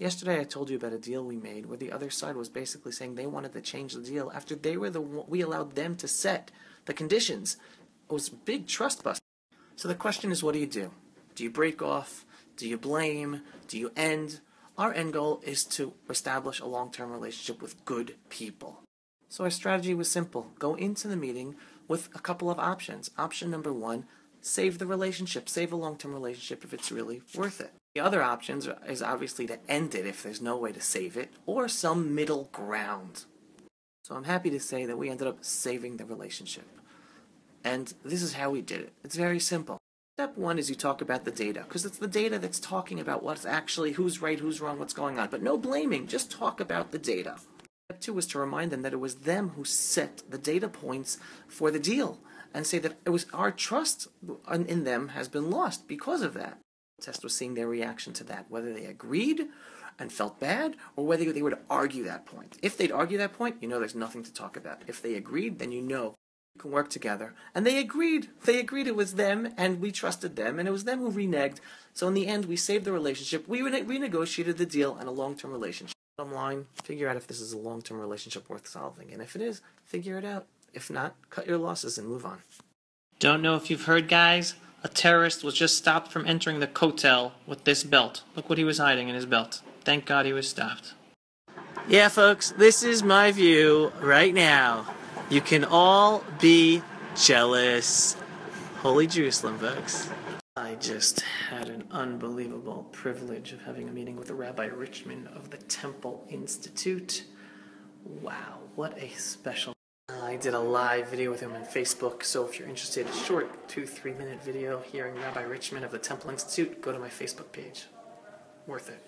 Yesterday I told you about a deal we made where the other side was basically saying they wanted to change the deal after we allowed them to set the conditions. It was a big trust bust. So the question is, what do you do? Do you break off? Do you blame? Do you end? Our end goal is to establish a long-term relationship with good people. So our strategy was simple. Go into the meeting with a couple of options. Option number one, save the relationship. Save a long-term relationship if it's really worth it. The other options is obviously to end it if there's no way to save it, or some middle ground. So I'm happy to say that we ended up saving the relationship. And this is how we did it. It's very simple. Step one is you talk about the data, because it's the data that's talking about what's actually, who's right, who's wrong, what's going on. But no blaming, just talk about the data. Step two is to remind them that it was them who set the data points for the deal, and say that it was our trust in them has been lost because of that. The test was seeing their reaction to that, whether they agreed and felt bad, or whether they would argue that point. If they'd argue that point, you know there's nothing to talk about. If they agreed, then you know you can work together. And they agreed. They agreed it was them, and we trusted them, and it was them who reneged. So in the end, we saved the relationship. We renegotiated the deal and a long-term relationship. Bottom line, figure out if this is a long-term relationship worth solving. And if it is, figure it out. If not, cut your losses and move on. Don't know if you've heard, guys? A terrorist was just stopped from entering the hotel with this belt. Look what he was hiding in his belt. Thank God he was stopped. Yeah, folks, this is my view right now. You can all be jealous. Holy Jerusalem, folks. I just had an unbelievable privilege of having a meeting with Rabbi Richman of the Temple Institute. Wow, what a special... I did a live video with him on Facebook, so if you're interested, a short 2-3 minute video hearing Rabbi Richman of the Temple Institute, go to my Facebook page. Worth it.